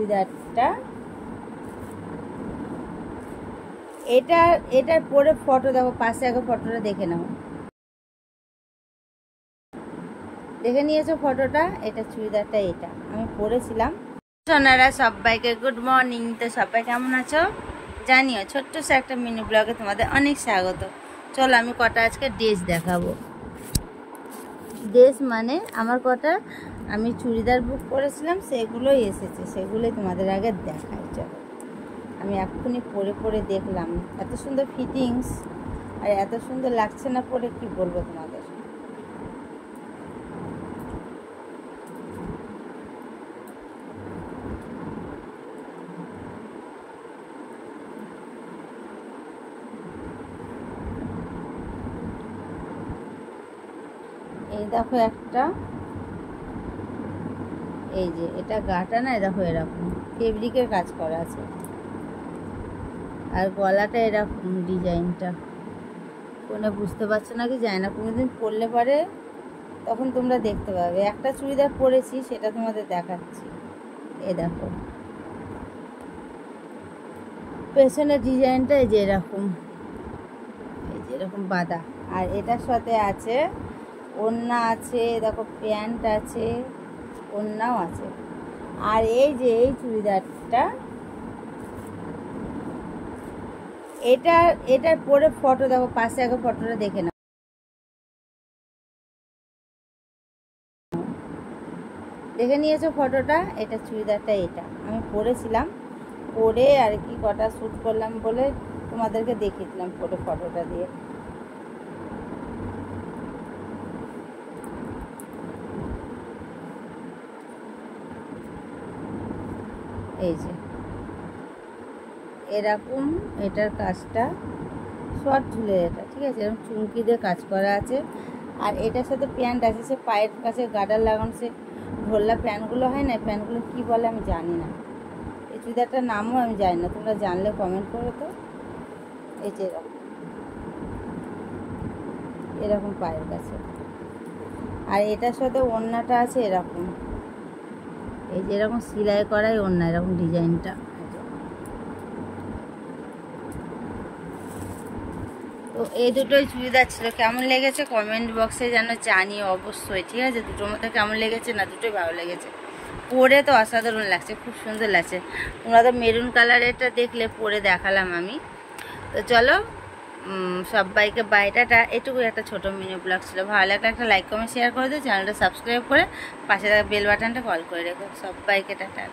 চুড়িদারটা, এটার পরে ফটো দেখো, পাশে আগে ফটোটা দেখে নাও, দেখে নিয়েছো ফটোটা? এটা চুড়িদারটা, এটা আমি পরেছিলাম। সোনারা সবাইকে গুড মর্নিং। তো সবাই কেমন আছো জানিও। ছোট্ট সে একটা মিনি ব্লগে তোমাদের অনেক স্বাগত। চলো আমি কটা আজকে ড্রেস দেখাবো। ড্রেস মানে আমার কটা আমি চুড়িদার বুক করেছিলাম, সেগুলোই এসেছে, সেগুলোই তোমাদের আগে দেখাই। চলো, আমি এক্ষুনি পরে দেখলাম, এত সুন্দর ফিটিংস আর এত সুন্দর লাগছে না পরে, কি বলবো তোমাদের। এই দেখো একটা, এই যে এটা গাটা না, দেখো এরকম ফেব্রিকের কাজ করা আছে, আর গলাটা এরকম ডিজাইনটা। কোনো বুঝতে পারছো না কি জানি না, কোনোদিন পরলে পরে তখন তোমরা দেখতে পাবে। একটা চুড়িদার পরেছি, সেটা তোমাদের দেখাচ্ছি। এই দেখো পেছনের ডিজাইনটা, এই যে এরকম, এই যে এরকম বাঁধা, আর এটার সাথে আছে ওড়না আছে, দেখো প্যান্ট আছে, ওড়নাও আছে। আর এই যে এই চুড়িদারটা, এটার পরে ফটো দেখো, পাশে আগে ফটোটা দেখে নাও, দেখে নিয়েছো ফটোটা? এটা চুড়িদারটা, এটা আমি পরেছিলাম, পরে আর কি কটা শ্যুট করলাম বলে তোমাদেরকে দেখিয়ে দিলাম পরে ফটোটা দিয়ে। এই যে এরকম, এটার কাজটা শর্ট ঝুলের, এটা ঠিক আছে, এরকম চুমকি দিয়ে কাজ করা আছে। আর এটার সাথে প্যান্ট আছে, সে পায়ের কাছে গার্ডার লাগানো, সে ঢোল্লা প্যান্টগুলো হয় না, প্যান্টগুলো কী বলে আমি জানি না, এই চুড়িদারটার নামও আমি জানি না, তোমরা জানলে কমেন্ট করো তো। এই যে এরকম পায়ের কাছে, আর এটার সাথে ওড়নাটা আছে এরকম, এই যে এরকম সেলাই করাই ওড়না, এরকম ডিজাইনটা। তো এই দুটোই চুড়িদার ছিল, কেমন লেগেছে কমেন্ট বক্সে যেন জানিও অবশ্যই, ঠিক আছে? দুটোর মধ্যে কেমন লেগেছে, না দুটোই ভালো লেগেছে। পরে তো অসাধারণ লাগছে, খুব সুন্দর লাগছে। তোমরা তো মেরুন কালারেরটা দেখলে, পরে দেখালাম আমি। তো চলো সবাইকে বাইটাটা, এটুকু একটা ছোটো মিনি ব্লগ ছিল। ভালো লাগলে একটা লাইক কমেন্ট শেয়ার করে দিও, চ্যানেলটা সাবস্ক্রাইব করে পাশে থাকা বেল বাটনটা কল করে রেখো। সবাইকে টাটা।